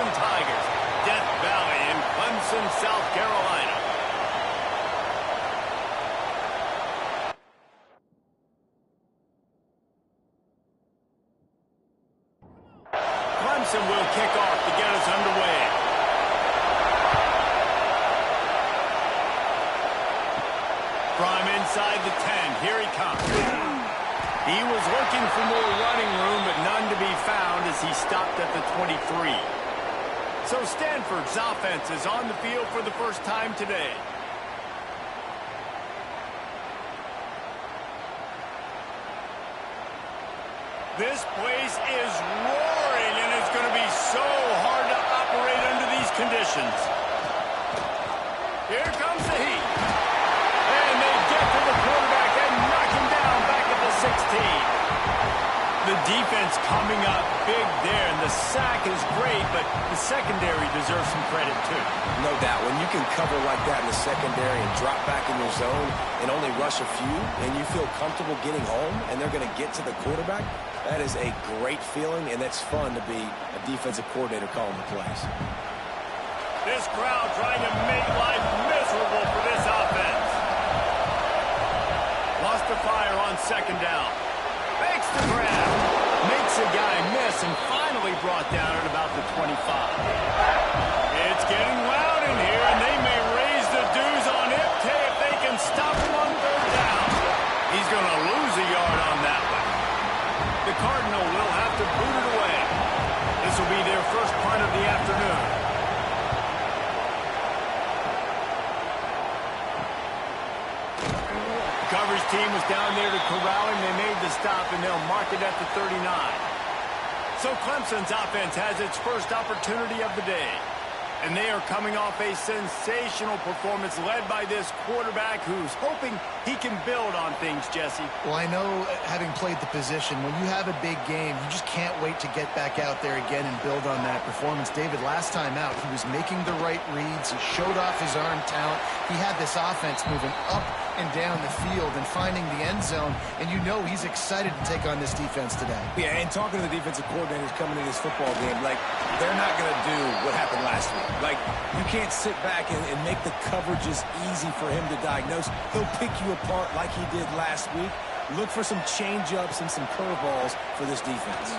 Clemson Tigers. Death Valley in Clemson, South Carolina. Clemson will kick off to get us underway. From inside the 10, here he comes. He was looking for more running room, but none to be found as he stopped at the 23. So Stanford's offense is on the field for the first time today. This place is roaring, and it's going to be so hard to operate under these conditions. Here comes the heat. And they get to the quarterback and knock him down back at the 16. The defense coming up big there, and the sack is great, but the secondary deserves some credit too. No doubt. When you can cover like that in the secondary and drop back in your zone and only rush a few, and you feel comfortable getting home, and they're going to get to the quarterback, that is a great feeling, and that's fun to be a defensive coordinator calling the plays. This crowd trying to make life miserable for this offense. Lost the fire on second down. Makes the grab. Makes a guy miss and finally brought down at about the 25. It's getting loud in here, and they may raise the dues on Ipte if they can stop him on third down. He's going to lose a yard on that one. The Cardinal will have to boot it away. This will be their first punt of the afternoon. Coverage team was down there to corral him. They made the stop, and they'll mark it at the 39. So Clemson's offense has its first opportunity of the day. And they are coming off a sensational performance led by this quarterback who's hoping he can build on things, Jesse. Well, I know, having played the position, when you have a big game, you just can't wait to get back out there again and build on that performance. David, last time out, he was making the right reads. He showed off his arm talent. He had this offense moving up and down the field and finding the end zone, and you know he's excited to take on this defense today. Yeah, and talking to the defensive coordinators coming into this football game, like, they're not going to do what happened last week. Like, you can't sit back and make the coverages easy for him to diagnose. He'll pick you apart like he did last week. Look for some change-ups and some curveballs for this defense.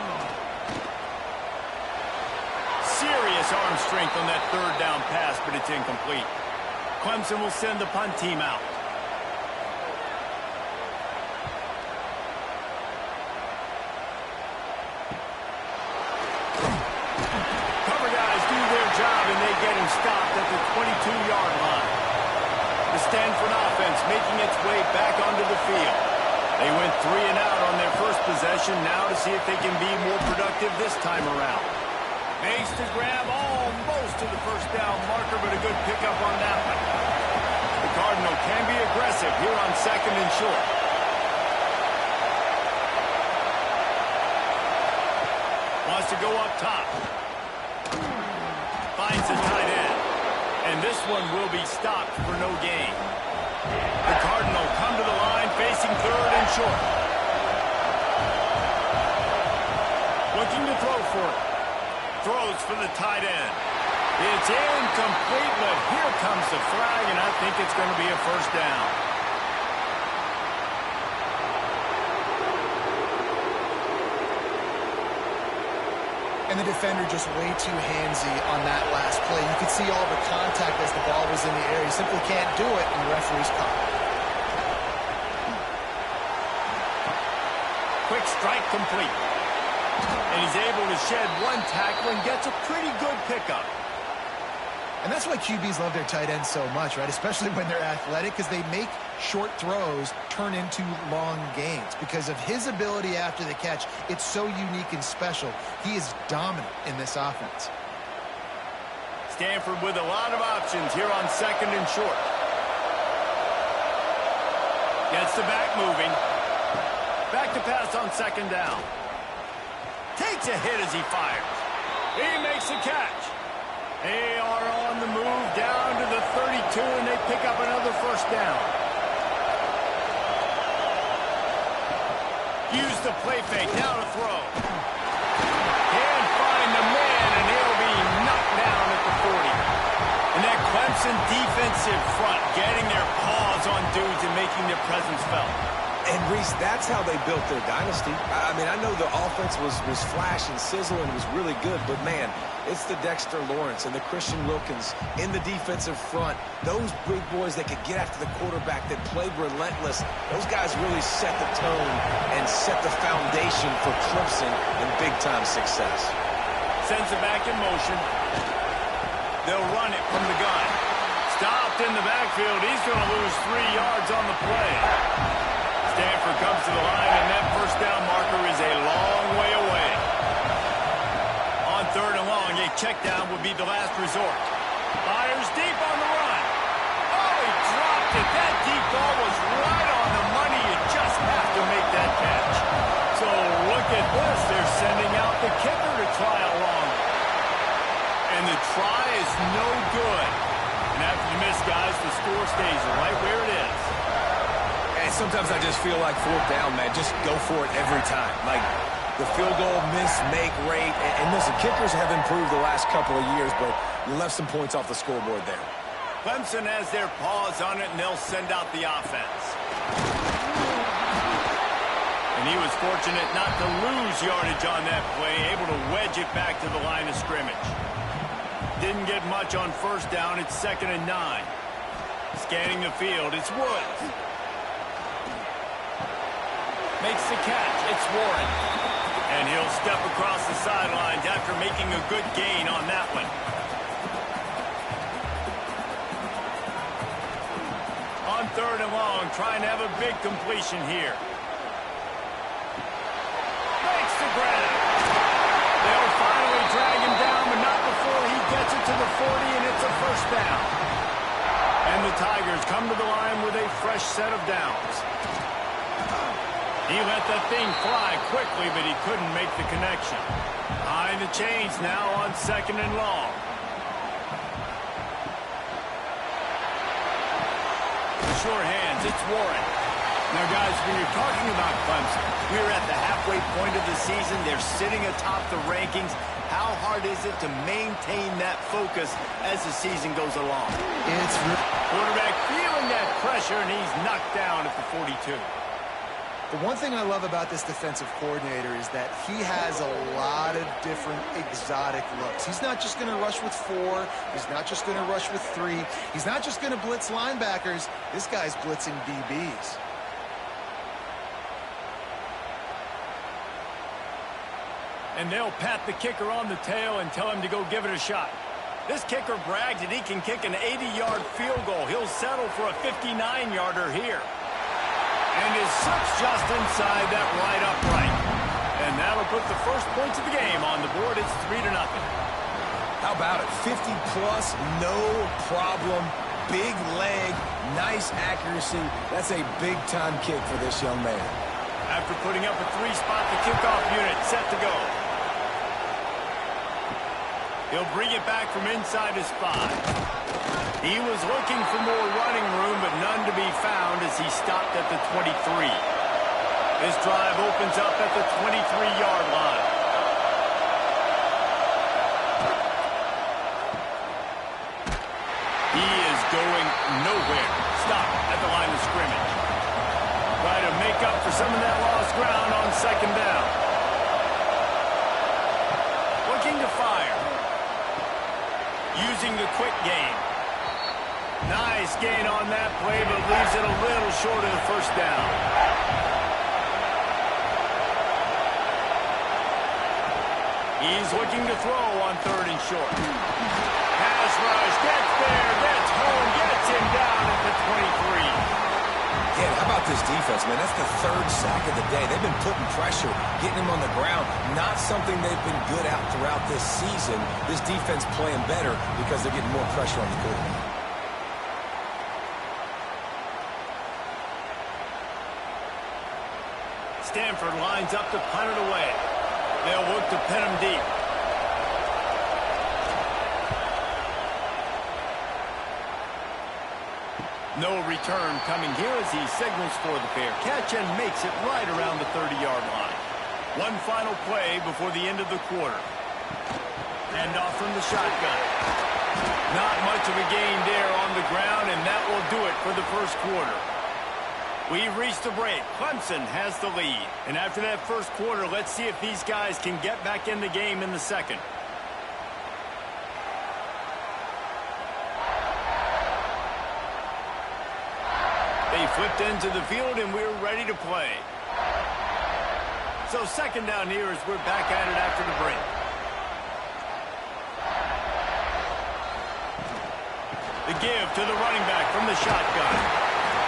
Serious arm strength on that third down pass, but it's incomplete. Clemson will send the punt team out. Getting stopped at the 22-yard line. The Stanford offense making its way back onto the field. They went 3 and out on their first possession, now to see if they can be more productive this time around. Makes the grab almost to the first down marker, but a good pickup on that one. The Cardinal can be aggressive here on second and short. Wants to go up top. Finds the tight end. And this one will be stopped for no gain. The Cardinal come to the line facing third and short. Looking to throw for it. Throws for the tight end. It's incomplete, but here comes the flag, and I think it's going to be a first down. And the defender just way too handsy on that last play. You could see all the contact as the ball was in the air. He simply can't do it, and the referee's caught. Quick strike complete. And he's able to shed one tackle and gets a pretty good pickup. And that's why QBs love their tight ends so much, right? Especially when they're athletic, because they make short throws turn into long gains. Because of his ability after the catch, it's so unique and special. He is dominant in this offense. Stanford with a lot of options here on second and short. Gets the back moving. Back to pass on second down. Takes a hit as he fires. He makes the catch. They are on the move down to the 32, and they pick up another first down. Use the play fake, now to throw. Can't find the man, and he'll be knocked defensive front, getting their paws on dudes and making their presence felt. And, Reese, that's how they built their dynasty. I mean, I know the offense was flash and sizzle and was really good, but, man, it's the Dexter Lawrence and the Christian Wilkins in the defensive front. Those big boys that could get after the quarterback, that played relentless, those guys really set the tone and set the foundation for Clemson and big-time success. Sends it back in motion. They'll run it from the gun. Stopped in the backfield. He's going to lose 3 yards on the play. Stanford comes to the line, and that first down marker is a long way away. On 3rd and long, a check down would be the last resort. Fires deep on the run. Oh, he dropped it. That deep ball was right on the money. You just have to make that catch. So look at this. They're sending out the kicker to try it long. And the try is no good. And after the miss, guys, the score stays right where it is. And sometimes I just feel like 4th down, man, just go for it every time. Like the field goal miss-make rate. And listen, kickers have improved the last couple of years, but you left some points off the scoreboard there. Clemson has their paws on it, and they'll send out the offense. And he was fortunate not to lose yardage on that play, able to wedge it back to the line of scrimmage. Didn't get much on 1st down. It's 2nd and 9. Scanning the field, it's Woods. Makes the catch. It's Warren. And he'll step across the sidelines after making a good gain on that one. On 3rd and long, trying to have a big completion here. Makes the grab. They'll finally drag him down, but not before he gets it to the 40, and it's a 1st down. And the Tigers come to the line with a fresh set of downs. He let that thing fly quickly, but he couldn't make the connection. Behind the chains now on 2nd and long. Sure hands, it's Warren. Now, guys, when you're talking about Clemson, we're at the halfway point of the season. They're sitting atop the rankings. How hard is it to maintain that focus as the season goes along? It's quarterback feeling that pressure, and he's knocked down at the 42. The one thing I love about this defensive coordinator is that he has a lot of different exotic looks. He's not just going to rush with 4. He's not just going to rush with 3. He's not just going to blitz linebackers. This guy's blitzing DBs. And they'll pat the kicker on the tail and tell him to go give it a shot. This kicker brags that he can kick an 80-yard field goal. He'll settle for a 59-yarder here. And his foot's just inside that right upright. And that'll put the first points of the game on the board. It's 3-0. How about it? 50-plus, no problem. Big leg, nice accuracy. That's a big-time kick for this young man. After putting up a 3-spot, the kickoff unit set to go. He'll bring it back from inside his 5. He was looking for more running room, but none to be found as he stopped at the 23. This drive opens up at the 23-yard line. He is going nowhere. Stop at the line of scrimmage. Try to make up for some of that lost ground on 2nd down. Looking to fire. Using the quick game. Nice gain on that play, but leaves it a little short of the 1st down. He's looking to throw on 3rd and short. Pass rush, gets there, gets home, gets him down at the 23. Yeah, how about this defense, man? That's the 3rd sack of the day. They've been putting pressure, getting him on the ground. Not something they've been good at throughout this season. This defense playing better because they're getting more pressure on the quarterback. Stanford lines up to punt it away. They'll look to pin him deep. No return coming here as he signals for the fair catch and makes it right around the 30-yard line. One final play before the end of the quarter. Hand off from the shotgun. Not much of a gain there on the ground, and that will do it for the first quarter. We've reached the break. Clemson has the lead. And after that first quarter, let's see if these guys can get back in the game in the second. They flipped into the field, and we're ready to play. So second down here as we're back at it after the break. The give to the running back from the shotgun.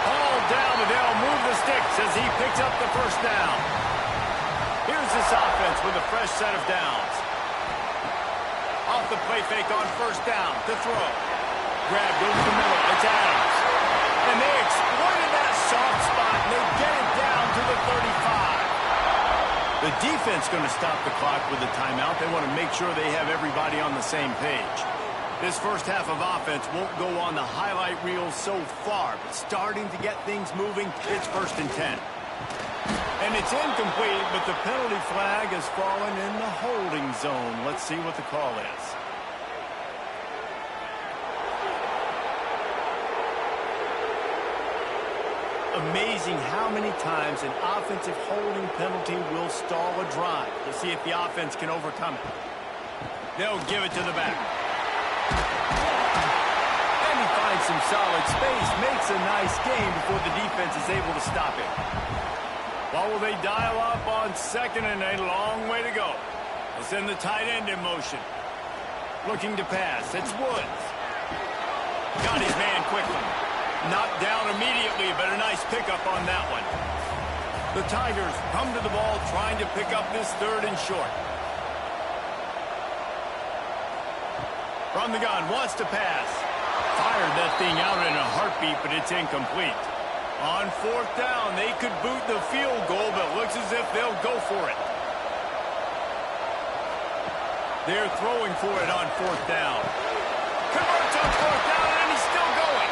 Ball down, and they'll move the sticks as he picks up the first down. Here's this offense with a fresh set of downs. Off the play fake on first down to throw. Grab goes to the middle. It's Adams. And they exploited that soft spot, and they get it down to the 35. The defense going to stop the clock with a timeout. They want to make sure they have everybody on the same page. This first half of offense won't go on the highlight reel so far, but starting to get things moving, it's 1st and 10. And it's incomplete, but the penalty flag has fallen in the holding zone. Let's see what the call is. Amazing how many times an offensive holding penalty will stall a drive. We'll see if the offense can overcome it. They'll give it to the back. And he finds some solid space, makes a nice gain before the defense is able to stop it. What will they dial up on second and a long way to go? They'll send the tight end in motion. Looking to pass. It's Woods. Got his man quickly. Knocked down immediately, but a nice pickup on that one. The Tigers come to the ball trying to pick up this 3rd and short. From the gun, wants to pass. Fired that thing out in a heartbeat, but it's incomplete. On 4th down, they could boot the field goal, but looks as if they'll go for it. They're throwing for it on 4th down. Converts on 4th down, and he's still going.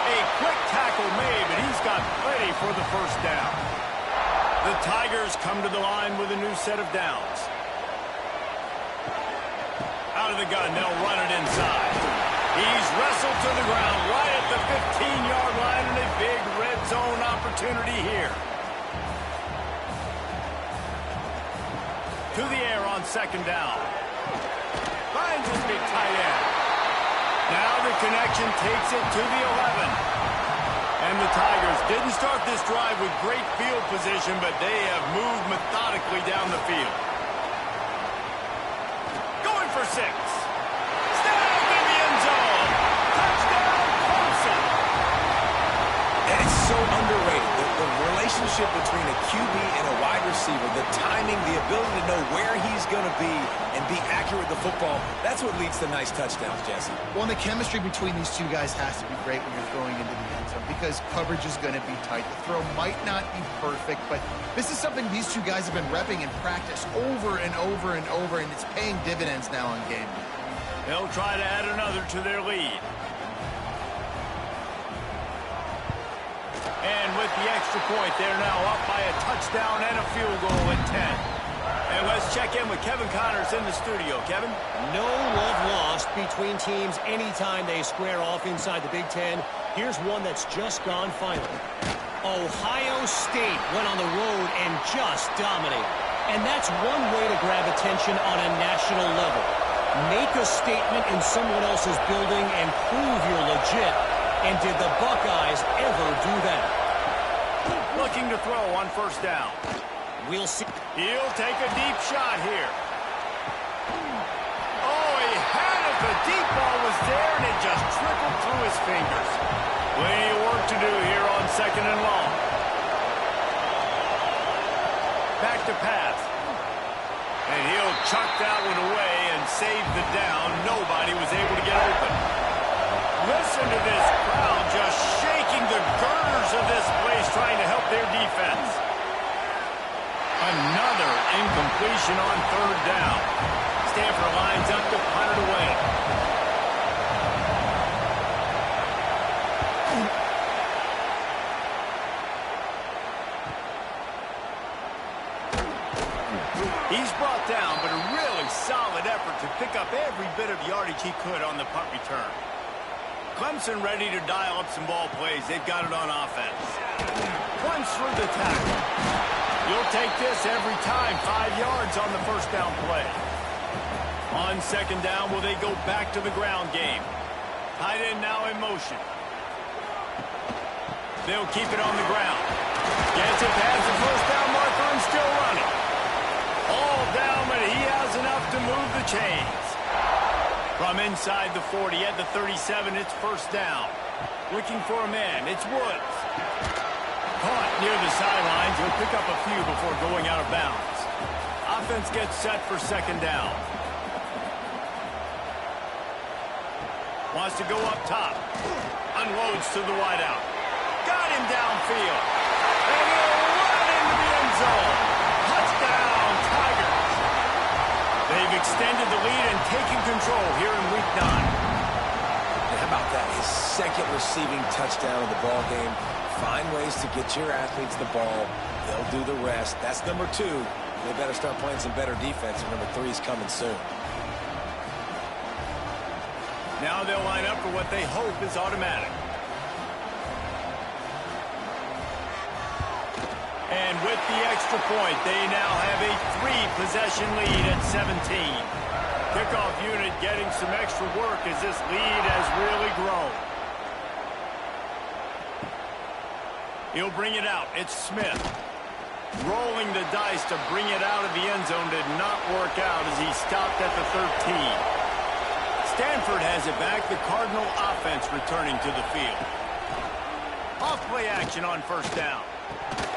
A quick tackle made, but he's got plenty for the first down. The Tigers come to the line with a new set of downs. Out of the gun, they'll run it inside. He's wrestled to the ground right at the 15-yard line, and a big red zone opportunity here. To the air on 2nd down. Finds his big tight end. Now the connection takes it to the 11. And the Tigers didn't start this drive with great field position, but they have moved methodically down the field. Going for 6. Snagged in the end zone. Touchdown, Clemson. And it's so underrated. The relationship between a QB and a wide receiver, the timing, the ability to know where he's going to be and be accurate with the football, that's what leads to nice touchdowns, Jesse. Well, and the chemistry between these two guys has to be great when you're throwing into the end zone because coverage is going to be tight. The throw might not be perfect, but this is something these two guys have been repping in practice over and over and over, and it's paying dividends now on game. They'll try to add another to their lead. And with the extra point, they're now up by a touchdown and a field goal at 10. And let's check in with Kevin Connors in the studio. Kevin? No love lost between teams anytime they square off inside the Big Ten. Here's one that's just gone final. Ohio State went on the road and just dominated. And that's one way to grab attention on a national level. Make a statement in someone else's building and prove you're legit. And did the Buckeyes ever do that? Looking to throw on 1st down. We'll see. He'll take a deep shot here. Oh, he had it. The deep ball was there, and it just trickled through his fingers. Plenty of work to do here on 2nd and long. Back to pass. And he'll chuck that one away and save the down. Nobody was able to get open. Listen to this crowd just shaking the girders of this place trying to help their defense. Another incompletion on 3rd down. Stanford lines up to punt it away. He's brought down, but a really solid effort to pick up every bit of yardage he could on the punt return. Clemson ready to dial up some ball plays. They've got it on offense. Runs through the tackle. You'll take this every time. 5 yards on the first down play. On second down, will they go back to the ground game? Tight end now in motion. They'll keep it on the ground. Gets it past the first down marker and still running. All down, but he has enough to move the chains. From inside the 40 at the 37, it's first down. Looking for a man, it's Woods. Caught near the sidelines. He'll pick up a few before going out of bounds. Offense gets set for second down. Wants to go up top. Unloads to the wideout. Got him downfield. And he'll run into the end zone. Touchdown, Tigers. They've extended the lead and taken control here in Week 9. And how about that? His second receiving touchdown of the ball game. Find ways to get your athletes the ball. They'll do the rest. That's number 2. They better start playing some better defense, and number 3 is coming soon. Now they'll line up for what they hope is automatic. And with the extra point, they now have a 3-possession lead at 17. Kickoff unit getting some extra work as this lead has really grown. He'll bring it out. It's Smith. Rolling the dice to bring it out of the end zone did not work out as he stopped at the 13. Stanford has it back. The Cardinal offense returning to the field. Off-play action on first down.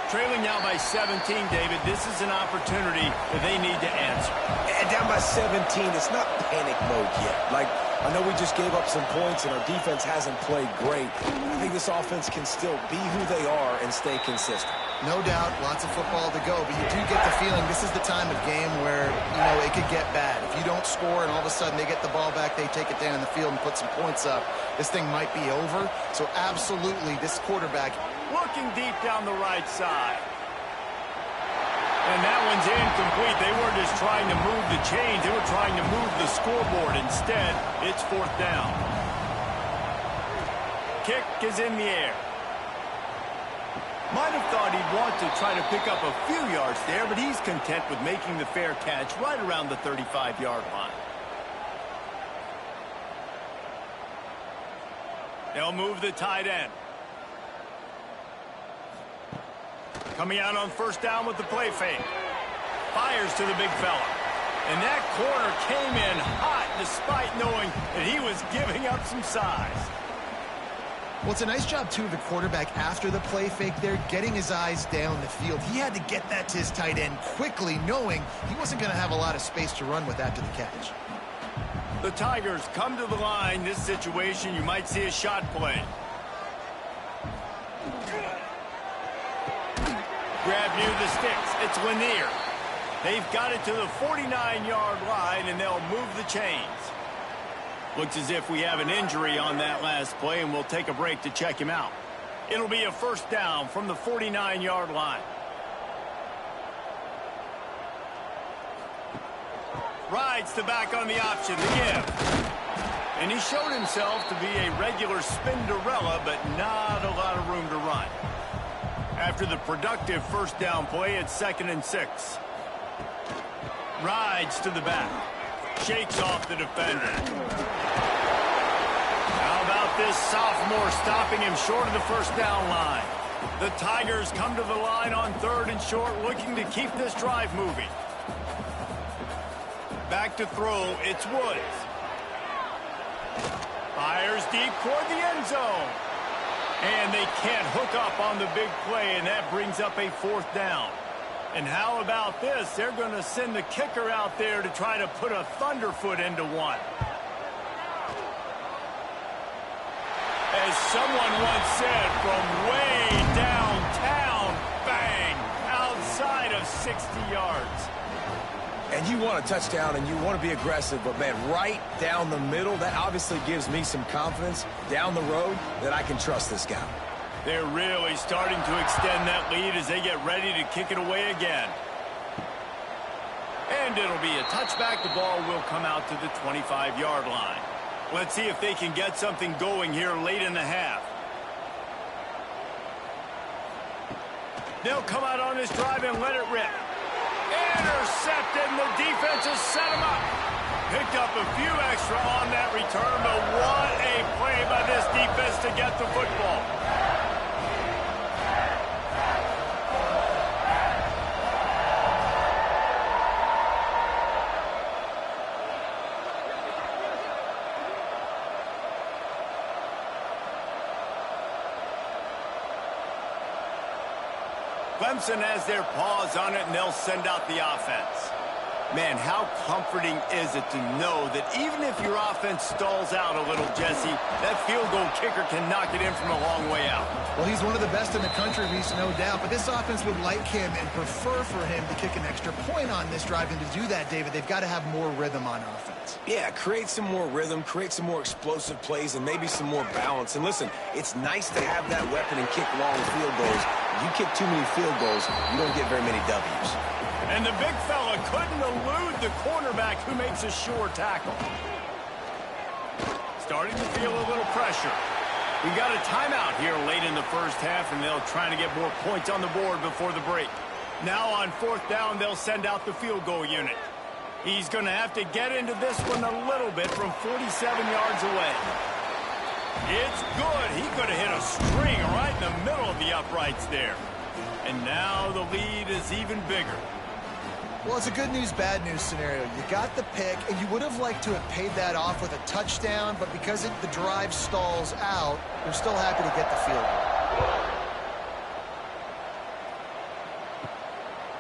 Trailing now by 17, David. This is an opportunity that they need to answer. And down by 17, it's not panic mode yet. Like, I know we just gave up some points and our defense hasn't played great. I think this offense can still be who they are and stay consistent. No doubt, lots of football to go, but you do get the feeling this is the time of game where, it could get bad. If you don't score and all of a sudden they get the ball back, they take it down in the field and put some points up, this thing might be over. So absolutely, this quarterback looking deep down the right side. And that one's incomplete. They weren't just trying to move the chains. They were trying to move the scoreboard. Instead, it's fourth down. Kick is in the air. Might have thought he'd want to try to pick up a few yards there, but he's content with making the fair catch right around the 35-yard line. They'll move the tight end. Coming out on first down with the play fake. Fires to the big fella. And that corner came in hot despite knowing that he was giving up some size. Well, it's a nice job, too, of the quarterback after the play fake there, getting his eyes down the field. He had to get that to his tight end quickly, knowing he wasn't going to have a lot of space to run with after the catch. The Tigers come to the line. This situation, you might see a shot play. Grab near the sticks. It's Lanier. They've got it to the 49-yard line, and they'll move the chains. Looks as if we have an injury on that last play, and we'll take a break to check him out. It'll be a first down from the 49-yard line. Rides the back on the option to give. And he showed himself to be a regular Spinderella, but not a lot of room to run. After the productive first down play, it's 2nd and 6. Rides to the back. Shakes off the defender. How about this sophomore stopping him short of the first down line? The Tigers come to the line on 3rd and short, looking to keep this drive moving. Back to throw, it's Woods. Fires deep toward the end zone. And they can't hook up on the big play, and that brings up a 4th down. And how about this? They're going to send the kicker out there to try to put a thunderfoot into one. As someone once said, from way downtown, bang, outside of 60 yards. And you want a touchdown and you want to be aggressive, but, man, right down the middle, that obviously gives me some confidence down the road that I can trust this guy. They're really starting to extend that lead as they get ready to kick it away again. And it'll be a touchback. The ball will come out to the 25-yard line. Let's see if they can get something going here late in the half. They'll come out on this drive and let it rip. Intercepted, and the defense has set him up. Picked up a few extra on that return, but what a play by this defense to get the football. Clemson has their paws on it, and they'll send out the offense. Man, how comforting is it to know that even if your offense stalls out a little, Jesse, that field goal kicker can knock it in from a long way out. Well, he's one of the best in the country, Reese, no doubt. But this offense would like him and prefer for him to kick an extra point on this drive. And to do that, David, they've got to have more rhythm on offense. Yeah, create some more rhythm, create some more explosive plays, and maybe some more balance. And listen, it's nice to have that weapon and kick long field goals. You kick too many field goals, you don't get very many W's. And the big fella couldn't elude the cornerback who makes a sure tackle. Starting to feel a little pressure. We got a timeout here late in the first half, and they'll try to get more points on the board before the break. Now on fourth down, they'll send out the field goal unit. He's going to have to get into this one a little bit from 47 yards away. It's good. He could have hit a string right in the middle of the uprights there. And now the lead is even bigger. Well, it's a good news, bad news scenario. You got the pick, and you would have liked to have paid that off with a touchdown, but because the drive stalls out, you're still happy to get the field goal.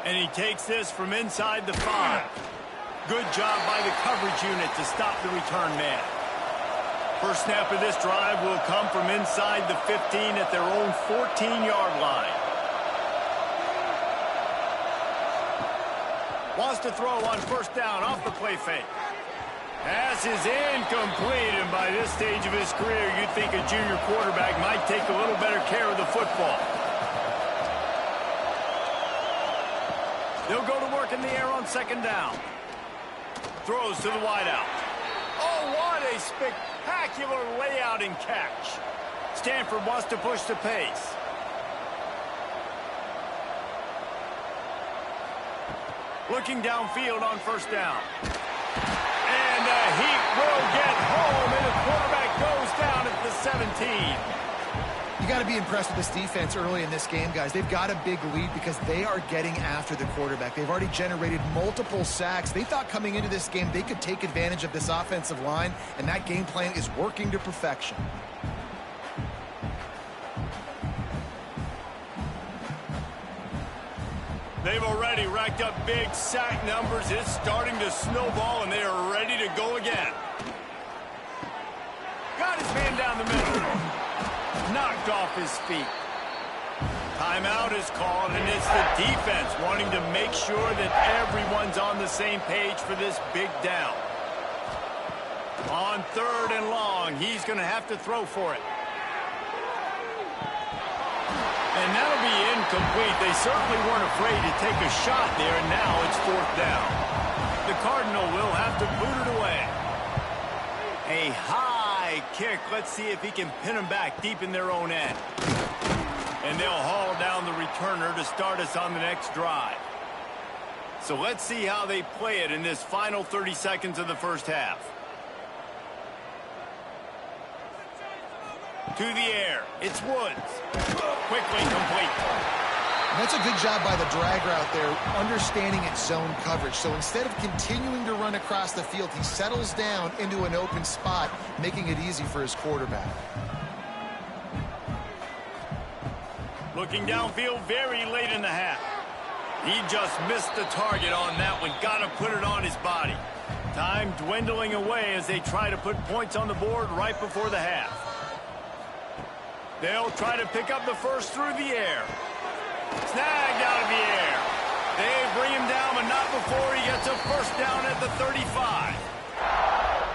And he takes this from inside the 5. Good job by the coverage unit to stop the return man. First snap of this drive will come from inside the 15 at their own 14-yard line. Wants to throw on first down off the play fake. Pass is incomplete, and by this stage of his career, you'd think a junior quarterback might take a little better care of the football. They'll go to work in the air on second down. Throws to the wideout. Oh, what a spectacular layout and catch. Stanford wants to push the pace. Looking downfield on first down. And the Heat will get home, and the quarterback goes down at the 17. You got to be impressed with this defense early in this game, guys. They've got a big lead because they are getting after the quarterback. They've already generated multiple sacks. They thought coming into this game they could take advantage of this offensive line, and that game plan is working to perfection. They've already racked up big sack numbers. It's starting to snowball, and they are ready to go again. Got his man down the middle. Knocked off his feet. Timeout is called, and it's the defense wanting to make sure that everyone's on the same page for this big down. On third and long, he's going to have to throw for it. And that'll be incomplete. They certainly weren't afraid to take a shot there, and now it's fourth down. The Cardinal will have to boot it away. A high kick. Let's see if he can pin them back deep in their own end. And they'll haul down the returner to start us on the next drive. So let's see how they play it in this final 30 seconds of the first half. To the air. It's Woods. Quickly complete. And that's a good job by the drag route there, understanding its zone coverage. So instead of continuing to run across the field, he settles down into an open spot, making it easy for his quarterback. Looking downfield very late in the half. He just missed the target on that one. Got to put it on his body. Time dwindling away as they try to put points on the board right before the half. They'll try to pick up the first through the air. Snagged out of the air. They bring him down, but not before he gets a first down at the 35.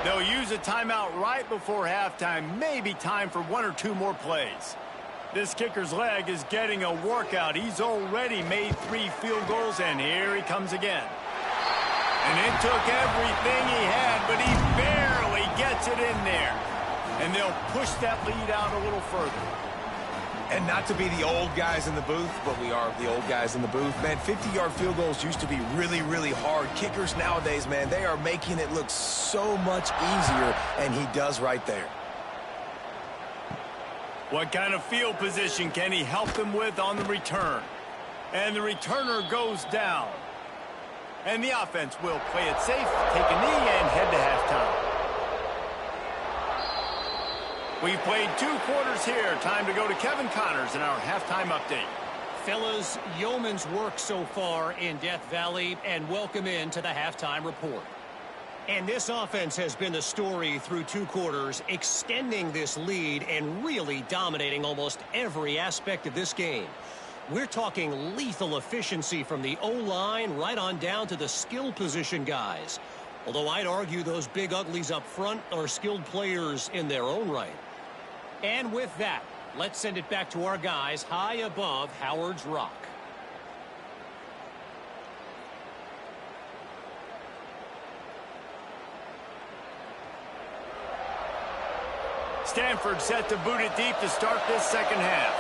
They'll use a timeout right before halftime. Maybe time for one or two more plays. This kicker's leg is getting a workout. He's already made 3 field goals, and here he comes again. And it took everything he had, but he barely gets it in there. And they'll push that lead out a little further. And not to be the old guys in the booth, but we are the old guys in the booth. Man, 50-yard field goals used to be really, really hard. Kickers nowadays, man, they are making it look so much easier, and he does right there. What kind of field position can he help them with on the return? And the returner goes down. And the offense will play it safe, take a knee, and head to halftime. We've played 2 quarters here. Time to go to Kevin Connors in our halftime update. Fellas, yeoman's work so far in Death Valley, and welcome in to the halftime report. And this offense has been the story through 2 quarters, extending this lead and really dominating almost every aspect of this game. We're talking lethal efficiency from the O-line right on down to the skill position guys. Although I'd argue those big uglies up front are skilled players in their own right. And with that, let's send it back to our guys high above Howard's Rock. Stanford set to boot it deep to start this second half.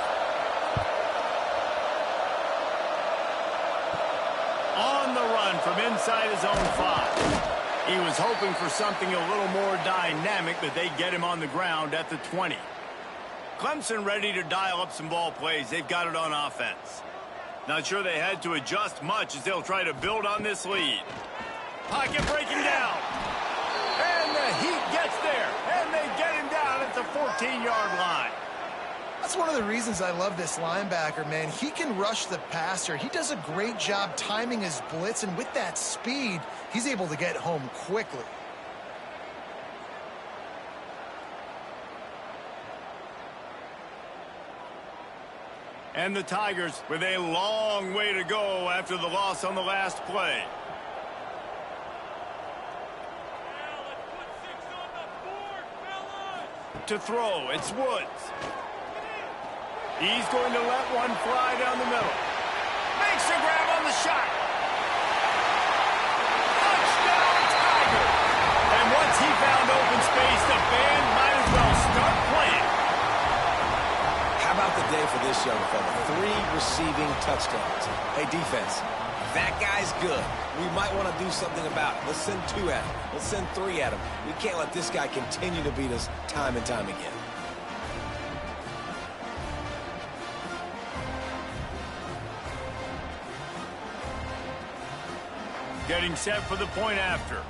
On the run from inside his own 5. He was hoping for something a little more dynamic, but they get him on the ground at the 20. Clemson ready to dial up some ball plays. They've got it on offense. Not sure they had to adjust much as they'll try to build on this lead. Pocket breaking down. And the Heat gets there. And they get him down at the 14-yard line. That's one of the reasons I love this linebacker, man. He can rush the passer. He does a great job timing his blitz, and with that speed, he's able to get home quickly. And the Tigers with a long way to go after the loss on the last play. To throw, it's Woods. He's going to let one fly down the middle. Makes a grab on the shot. Touchdown, Tigers! And once he found open space, the band might as well start playing. How about the day for this young fella? 3 receiving touchdowns. Hey, defense, that guy's good. We might want to do something about it. Let's send 2 at him. Let's send 3 at him. We can't let this guy continue to beat us time and time again. Getting set for the point after.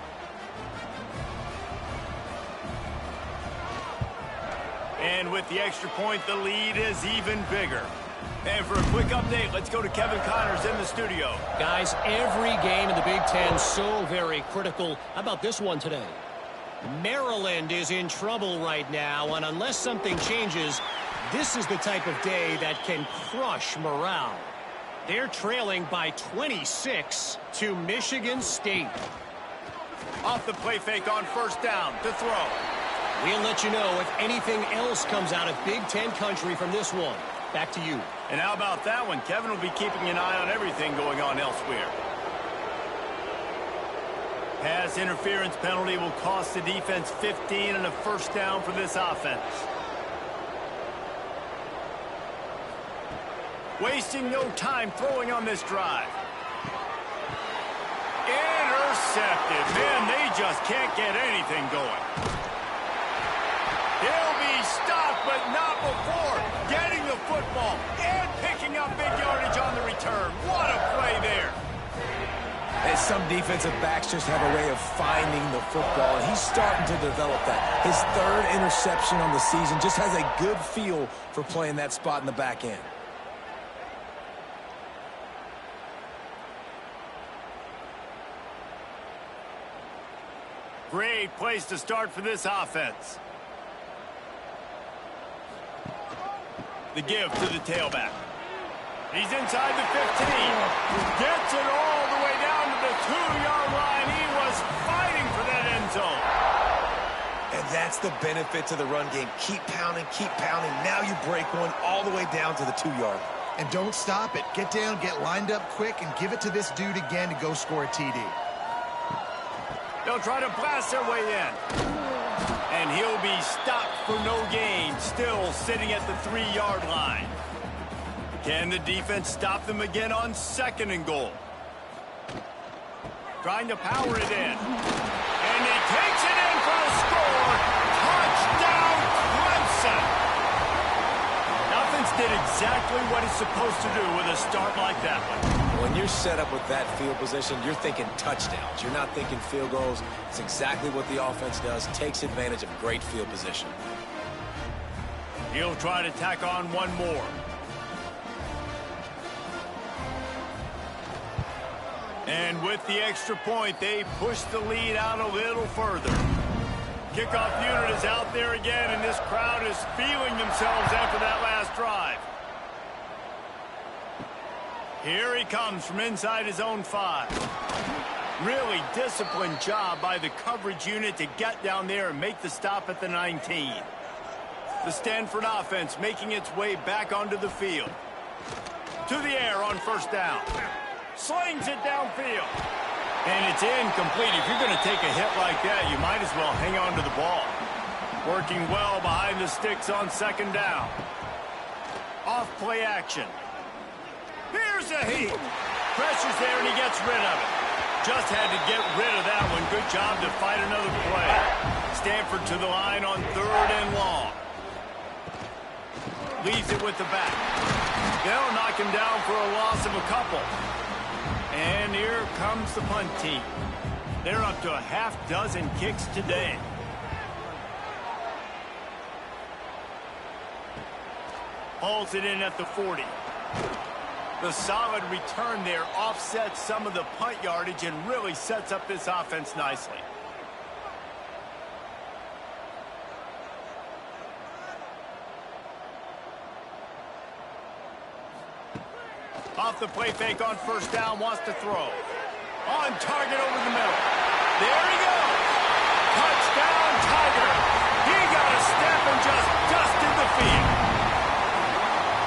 And with the extra point, the lead is even bigger. And for a quick update, let's go to Kevin Connors in the studio. Guys, every game in the Big Ten so very critical. How about this one today? Maryland is in trouble right now, and unless something changes, this is the type of day that can crush morale. They're trailing by 26 to Michigan State. Off the play fake on first down to throw. We'll let you know if anything else comes out of Big Ten country from this one. Back to you. And how about that one? Kevin will be keeping an eye on everything going on elsewhere. Pass interference penalty will cost the defense 15 and a first down for this offense. Wasting no time throwing on this drive. Intercepted. Man, they just can't get anything going. He'll be stopped, but not before getting the football and picking up big yardage on the return. What a play there. And some defensive backs just have a way of finding the football, and he's starting to develop that. His 3rd interception on the season, just has a good feel for playing that spot in the back end. Great place to start for this offense. The give to the tailback. He's inside the 15. Gets it all the way down to the 2-yard line. He was fighting for that end zone. And that's the benefit to the run game. Keep pounding, keep pounding. Now you break one all the way down to the 2-yard. And don't stop it. Get down, get lined up quick, and give it to this dude again to go score a TD. They'll try to blast their way in. And he'll be stopped for no gain, still sitting at the 3-yard line. Can the defense stop them again on 2nd and goal? Trying to power it in. And he takes it in for the score. Touchdown, Clemson. Offense did exactly what it's supposed to do with a start like that one. When you're set up with that field position, you're thinking touchdowns. You're not thinking field goals. It's exactly what the offense does. Takes advantage of great field position. He'll try to tack on one more. And with the extra point, they push the lead out a little further. Kickoff unit is out there again, and this crowd is feeling themselves after that last drive. Here he comes from inside his own 5. Really disciplined job by the coverage unit to get down there and make the stop at the 19. The Stanford offense making its way back onto the field. To the air on 1st down. Slings it downfield. And it's incomplete. If you're going to take a hit like that, you might as well hang on to the ball. Working well behind the sticks on 2nd down. Off play action. Here's a heat. Pressure's there and he gets rid of it. Just had to get rid of that one. Good job to fight another play. Stanford to the line on 3rd and long. Leaves it with the back. They'll knock him down for a loss of a couple. And here comes the punt team. They're up to a half-dozen kicks today. Hauls it in at the 40. The solid return there offsets some of the punt yardage and really sets up this offense nicely. Off the play fake on 1st down, wants to throw. On target over the middle. There he goes. Touchdown, Tiger. He got a step and just dusted the field.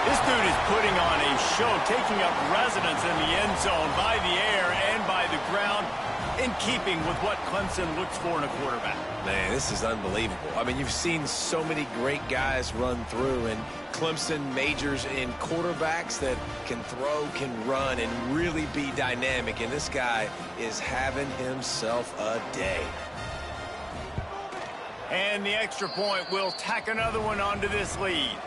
This dude is putting on a show, taking up residence in the end zone by the air and by the ground, in keeping with what Clemson looks for in a quarterback. Man, this is unbelievable. I mean, you've seen so many great guys run through, and Clemson majors in quarterbacks that can throw, can run, and really be dynamic. And this guy is having himself a day. And the extra point will tack another one onto this lead.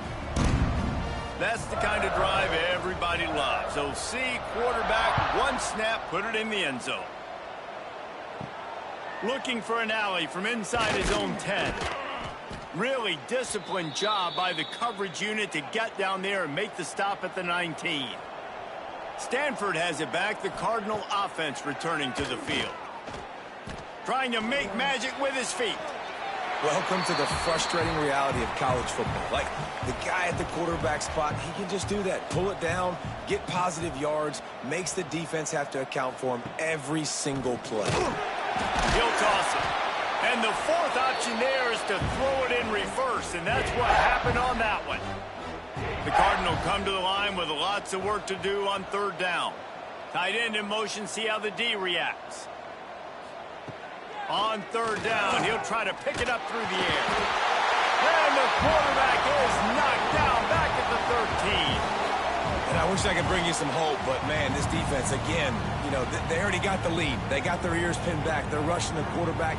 That's the kind of drive everybody loves. So see, quarterback, one snap, put it in the end zone. Looking for an alley from inside his own 10. Really disciplined job by the coverage unit to get down there and make the stop at the 19. Stanford has it back. The Cardinal offense returning to the field. Trying to make magic with his feet. Welcome to the frustrating reality of college football. Like, the guy at the quarterback spot, he can just do that. Pull it down, get positive yards, makes the defense have to account for him every single play. He'll toss it. And the 4th option there is to throw it in reverse, and that's what happened on that one. The Cardinal come to the line with lots of work to do on 3rd down. Tight end in motion, see how the D reacts. On 3rd down, he'll try to pick it up through the air. And the quarterback is knocked down back at the 13. And I wish I could bring you some hope, but, man, this defense, again, you know, they already got the lead. They got their ears pinned back. They're rushing the quarterback.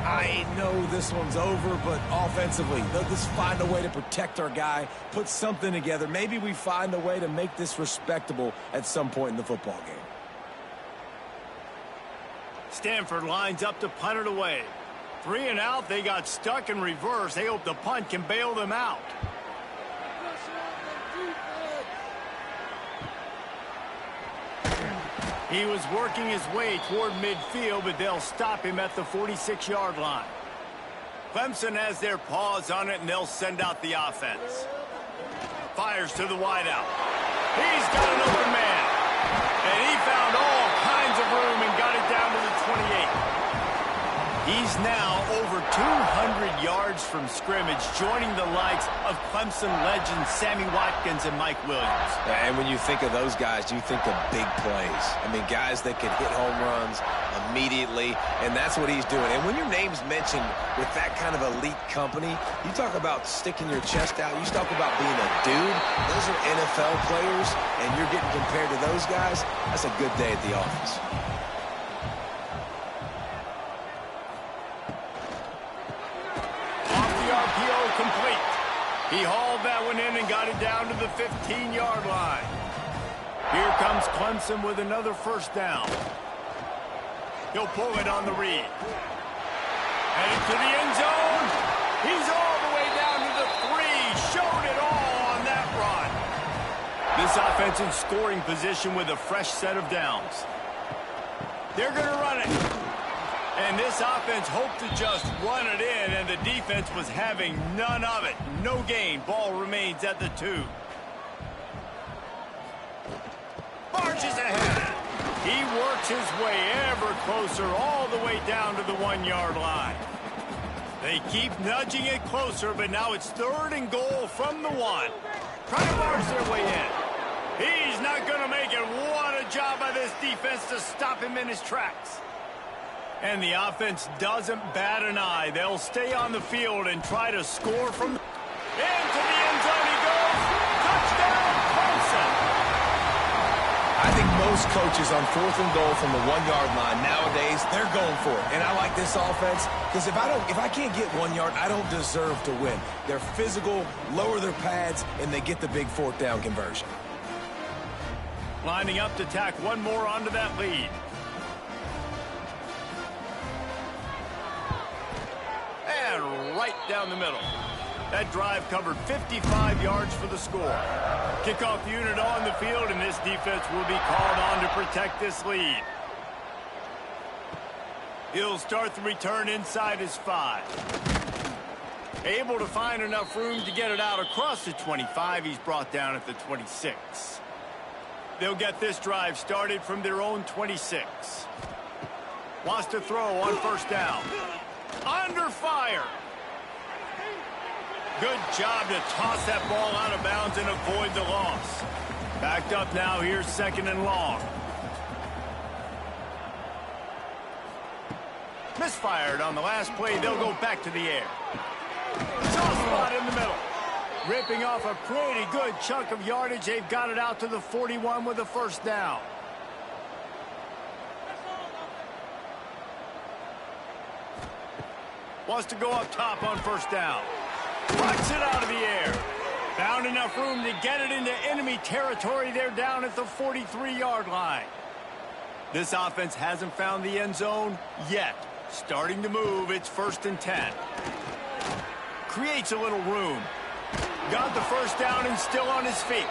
I know this one's over, but offensively, they'll just find a way to protect our guy, put something together. Maybe we find a way to make this respectable at some point in the football game. Stanford lines up to punt it away. 3 and out, they got stuck in reverse. They hope the punt can bail them out. He was working his way toward midfield, but they'll stop him at the 46-yard line. Clemson has their paws on it, and they'll send out the offense. Fires to the wideout. He's got an open man. And he found all kinds of room and got it down to the 28. He's now over 200 yards from scrimmage, joining the likes of Clemson legends Sammy Watkins and Mike Williams. And when you think of those guys, you think of big plays. I mean, guys that can hit home runs immediately, and that's what he's doing. And when your name's mentioned with that kind of elite company, you talk about sticking your chest out. You talk about being a dude. Those are NFL players, and you're getting compared to those guys. That's a good day at the office. Complete. He hauled that one in and got it down to the 15-yard line. Here comes Clemson with another first down. He'll pull it on the read. Headed to the end zone. He's all the way down to the 3. Showed it all on that run. This offense in scoring position with a fresh set of downs. They're going to run it. And this offense hoped to just run it in, and the defense was having none of it. No gain. Ball remains at the 2. Marches ahead. He works his way ever closer, all the way down to the 1-yard line. They keep nudging it closer, but now it's 3rd and goal from the 1. Trying to march their way in. He's not going to make it. What a job by this defense to stop him in his tracks. And the offense doesn't bat an eye. They'll stay on the field and try to score from... Into the end zone he goes. Touchdown, Clemson. I think most coaches on 4th and goal from the 1-yard line nowadays, they're going for it. And I like this offense because if I can't get 1 yard, I don't deserve to win. They're physical, lower their pads, and they get the big 4th down conversion. Lining up to tack one more onto that lead. And right down the middle. That drive covered 55 yards for the score. Kickoff unit on the field, and this defense will be called on to protect this lead. He'll start the return inside his 5. Able to find enough room to get it out across the 25. He's brought down at the 26. They'll get this drive started from their own 26. Wants to throw on first down. Under fire. Good job to toss that ball out of bounds and avoid the loss. Backed up now. Here's 2nd and long. Misfired on the last play. They'll go back to the air. Soft spot in the middle. Ripping off a pretty good chunk of yardage. They've got it out to the 41 with a first down. Wants to go up top on first down. Puts it out of the air. Found enough room to get it into enemy territory. They're down at the 43-yard line. This offense hasn't found the end zone yet. Starting to move. It's 1st and 10. Creates a little room. Got the first down and still on his feet.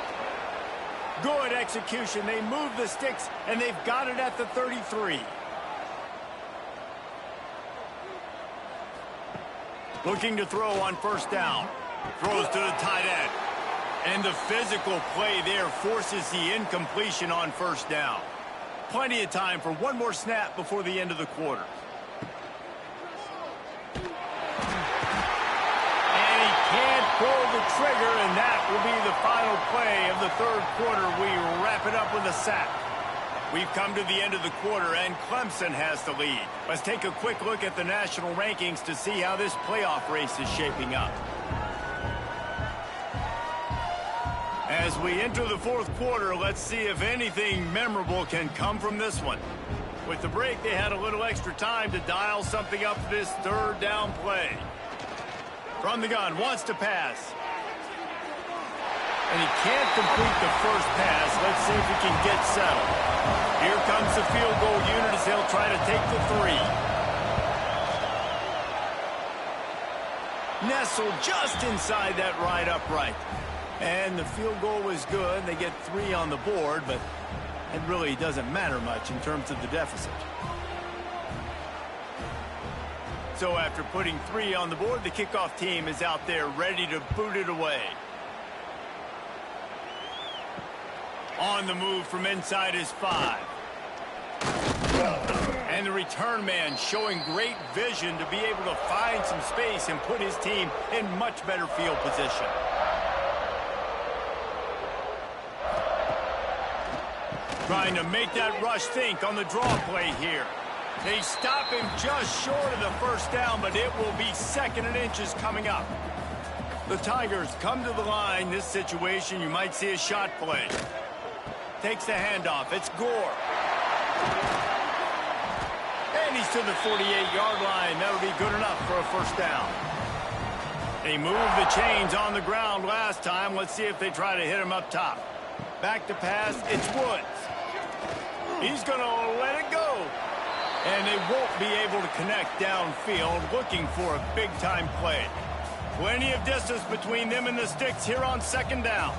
Good execution. They move the sticks, and they've got it at the 33. Looking to throw on first down. Throws to the tight end. And the physical play there forces the incompletion on first down. Plenty of time for one more snap before the end of the quarter. And he can't pull the trigger, and that will be the final play of the 3rd quarter. We wrap it up with a sack. We've come to the end of the quarter, and Clemson has the lead. Let's take a quick look at the national rankings to see how this playoff race is shaping up. As we enter the 4th quarter, let's see if anything memorable can come from this one. With the break, they had a little extra time to dial something up for this 3rd down play. From the gun, wants to pass. And he can't complete the first pass. Let's see if he can get settled. Here comes the field goal unit as they'll try to take the 3. Nestled just inside that right upright. And the field goal was good. They get 3 on the board, but it really doesn't matter much in terms of the deficit. So after putting 3 on the board, the kickoff team is out there ready to boot it away. On the move from inside his 5. And the return man showing great vision to be able to find some space and put his team in much better field position. Trying to make that rush think on the draw play here. They stop him just short of the first down, but it will be 2nd and inches coming up. The Tigers come to the line. This situation, you might see a shot play. Takes the handoff. It's Gore. And he's to the 48-yard line. That'll be good enough for a first down. They moved the chains on the ground last time. Let's see if they try to hit him up top. Back to pass. It's Woods. He's going to let it go. And they won't be able to connect downfield, looking for a big-time play. Plenty of distance between them and the sticks here on 2nd down.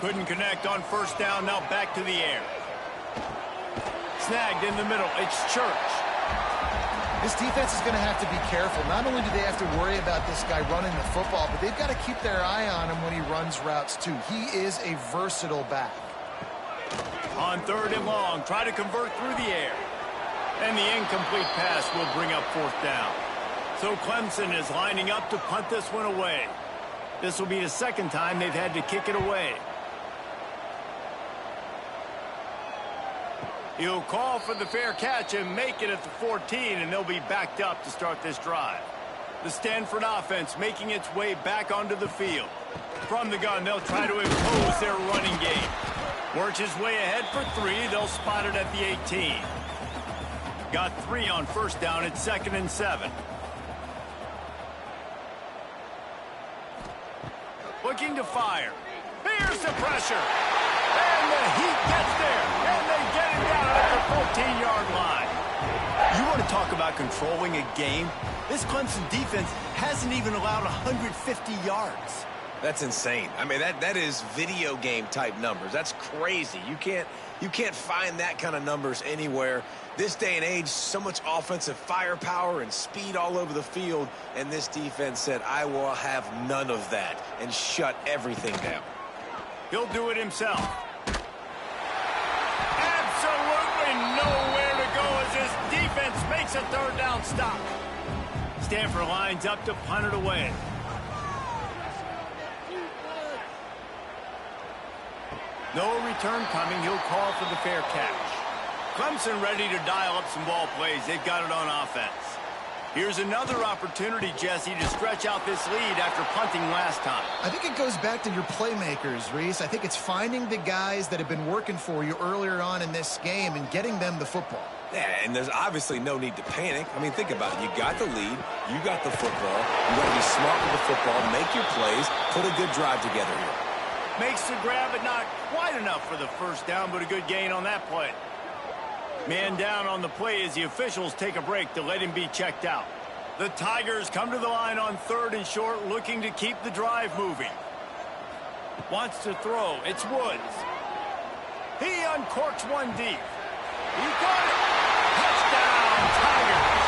Couldn't connect on first down. Now back to the air. Snagged in the middle. It's Church. This defense is going to have to be careful. Not only do they have to worry about this guy running the football, but they've got to keep their eye on him when he runs routes too. He is a versatile back. On 3rd and long, try to convert through the air. And the incomplete pass will bring up 4th down. So Clemson is lining up to punt this one away. This will be the 2nd time they've had to kick it away. He'll call for the fair catch and make it at the 14, and they'll be backed up to start this drive. The Stanford offense making its way back onto the field. From the gun, they'll try to impose their running game. Works his way ahead for 3. They'll spot it at the 18. Got 3 on first down at 2nd and 7. Looking to fire. Here's the pressure. And the heat gets there. And they get him down at the 14-yard line. You want to talk about controlling a game? This Clemson defense hasn't even allowed 150 yards. That's insane. I mean, that is video game type numbers. That's crazy. You can't find that kind of numbers anywhere. This day and age, so much offensive firepower and speed all over the field, and this defense said, I will have none of that, and shut everything down. He'll do it himself. Absolutely nowhere to go as this defense makes a 3rd down stop. Stanford lines up to punt it away. No return coming. He'll call for the fair catch. Clemson ready to dial up some ball plays. They've got it on offense. Here's another opportunity, Jesse, to stretch out this lead after punting last time. I think it goes back to your playmakers, Reese. I think it's finding the guys that have been working for you earlier on in this game and getting them the football. Yeah, and there's obviously no need to panic. I mean, think about it. You got the lead. You got the football. You got to be smart with the football. Make your plays. Put a good drive together here. Makes the grab, but not quite enough for the first down, but a good gain on that play. Man down on the play as the officials take a break to let him be checked out. The Tigers come to the line on 3rd and short, looking to keep the drive moving. Wants to throw. It's Woods. He uncorks one deep. He got it. Touchdown, Tigers.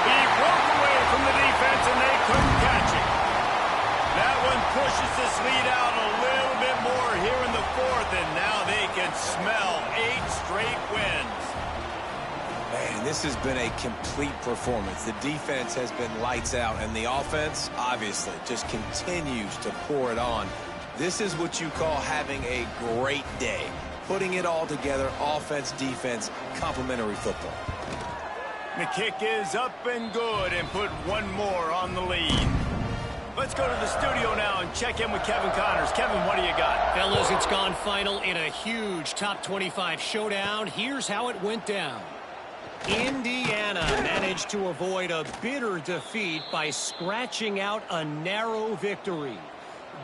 He broke away from the defense, and they couldn't catch it. That one pushes this lead out a little bit more here in the 4th, and now they can smell 8 straight wins. Man, this has been a complete performance. The defense has been lights out, and the offense, obviously, just continues to pour it on. This is what you call having a great day. Putting it all together, offense, defense, complementary football. The kick is up and good, and put one more on the lead. Let's go to the studio now and check in with Kevin Connors. Kevin, what do you got? Fellas, it's gone final in a huge top 25 showdown. Here's how it went down. Indiana managed to avoid a bitter defeat by scratching out a narrow victory.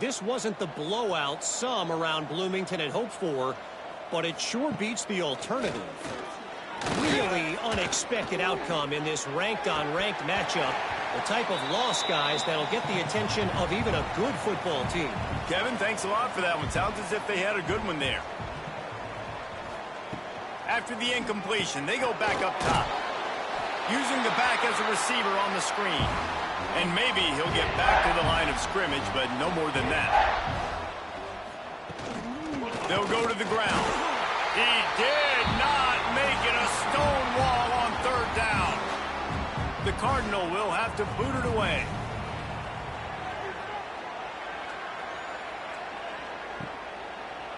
This wasn't the blowout some around Bloomington had hoped for, but it sure beats the alternative. Really unexpected outcome in this ranked-on-ranked matchup. The type of loss, guys, that'll get the attention of even a good football team. Kevin, thanks a lot for that one. Sounds as if they had a good one there. After the incompletion, they go back up top. Using the back as a receiver on the screen. And maybe he'll get back to the line of scrimmage, but no more than that. They'll go to the ground. He did not make it. A stone Cardinal will have to boot it away.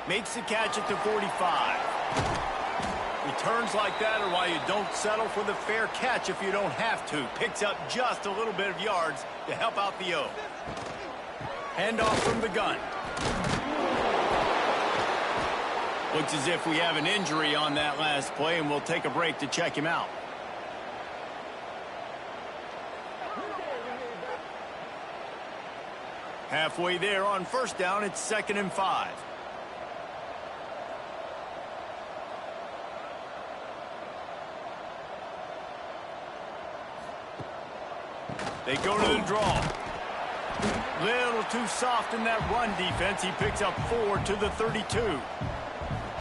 Makes the catch at the 45. Returns like that are why you don't settle for the fair catch if you don't have to. Picks up just a little bit of yards to help out the O. Handoff from the gun. Looks as if we have an injury on that last play, and we'll take a break to check him out. Halfway there on first down, it's 2nd and 5. They go to the draw. Little too soft in that run defense. He picks up 4 to the 32.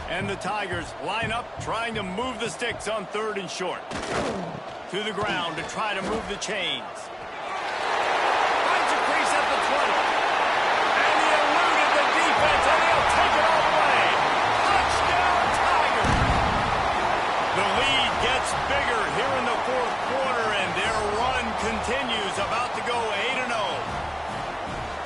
And the Tigers line up, trying to move the sticks on 3rd and short. To the ground to try to move the chains. Finds a crease at the 20. And he eluded the defense, and he'll take it all the way. Touchdown, Tigers! The lead gets bigger here in the 4th quarter, and their run continues, about to go 8-0.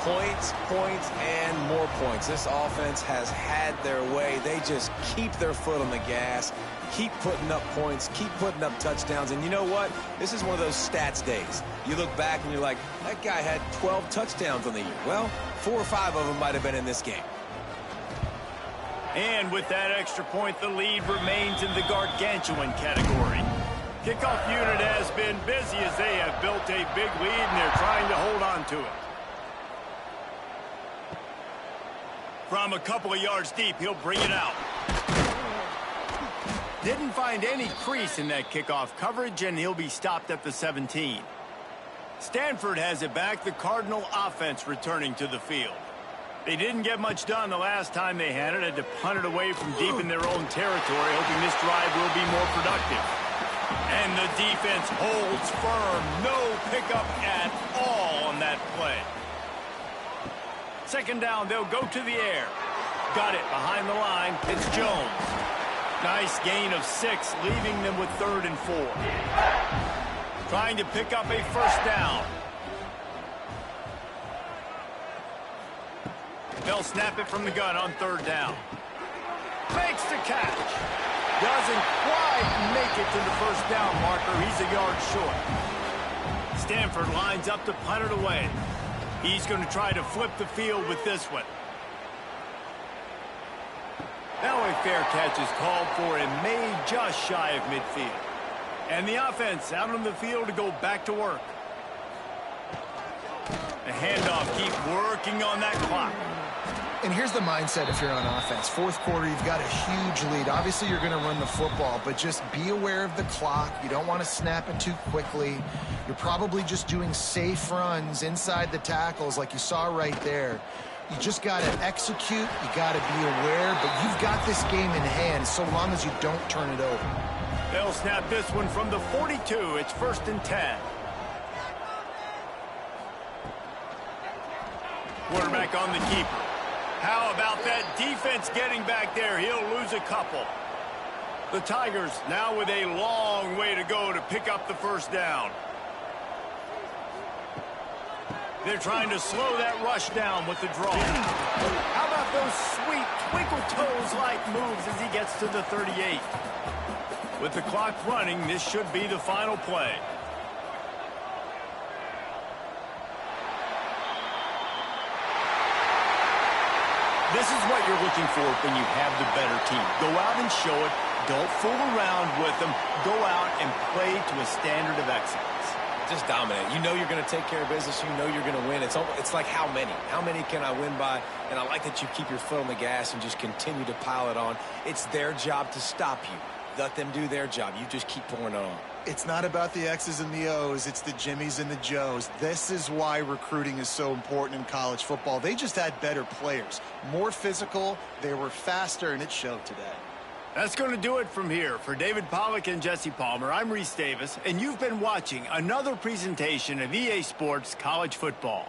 Points, points, and more points. This offense has had their way. They just keep their foot on the gas, keep putting up points, keep putting up touchdowns. And you know what? This is one of those stats days. You look back and you're like, that guy had 12 touchdowns on the year. Well, 4 or 5 of them might have been in this game. And with that extra point, the lead remains in the gargantuan category. Kickoff unit has been busy as they have built a big lead, and they're trying to hold on to it. From a couple of yards deep, he'll bring it out. Didn't find any crease in that kickoff coverage, and he'll be stopped at the 17. Stanford has it back, the Cardinal offense returning to the field. They didn't get much done the last time they had it. Had to punt it away from deep in their own territory, hoping this drive will be more productive. And the defense holds firm. No pickup at all on that play. 2nd down, they'll go to the air. Got it behind the line. It's Jones. Nice gain of 6, leaving them with 3rd and 4. Trying to pick up a 1st down. They'll snap it from the gun on 3rd down. Makes the catch. Doesn't quite make it to the 1st down marker. He's a yard short. Stanford lines up to punt it away. He's going to try to flip the field with this one. Now a fair catch is called for and made just shy of midfield. And the offense out on the field to go back to work. The handoff, keep working on that clock. And here's the mindset if you're on offense. 4th quarter, you've got a huge lead. Obviously, you're going to run the football, but just be aware of the clock. You don't want to snap it too quickly. You're probably just doing safe runs inside the tackles like you saw right there. You just got to execute. You got to be aware, but you've got this game in hand so long as you don't turn it over. They'll snap this one from the 42. It's 1st and 10. Quarterback on the keeper. How about that defense getting back there? He'll lose a couple. The Tigers now with a long way to go to pick up the 1st down. They're trying to slow that rush down with the draw. How about those sweet twinkle toes-like moves as he gets to the 38? With the clock running, this should be the final play. This is what you're looking for when you have the better team. Go out and show it. Don't fool around with them. Go out and play to a standard of excellence. Just dominate. You know you're going to take care of business. You know you're going to win. It's like how many? How many can I win by? And I like that you keep your foot on the gas and just continue to pile it on. It's their job to stop you. Let them do their job. You just keep pouring it on. It's not about the X's and the O's. It's the Jimmies and the Joes. This is why recruiting is so important in college football. They just had better players, more physical. They were faster, and it showed today. That's going to do it from here. For David Pollack and Jesse Palmer, I'm Reese Davis, and you've been watching another presentation of EA Sports College Football.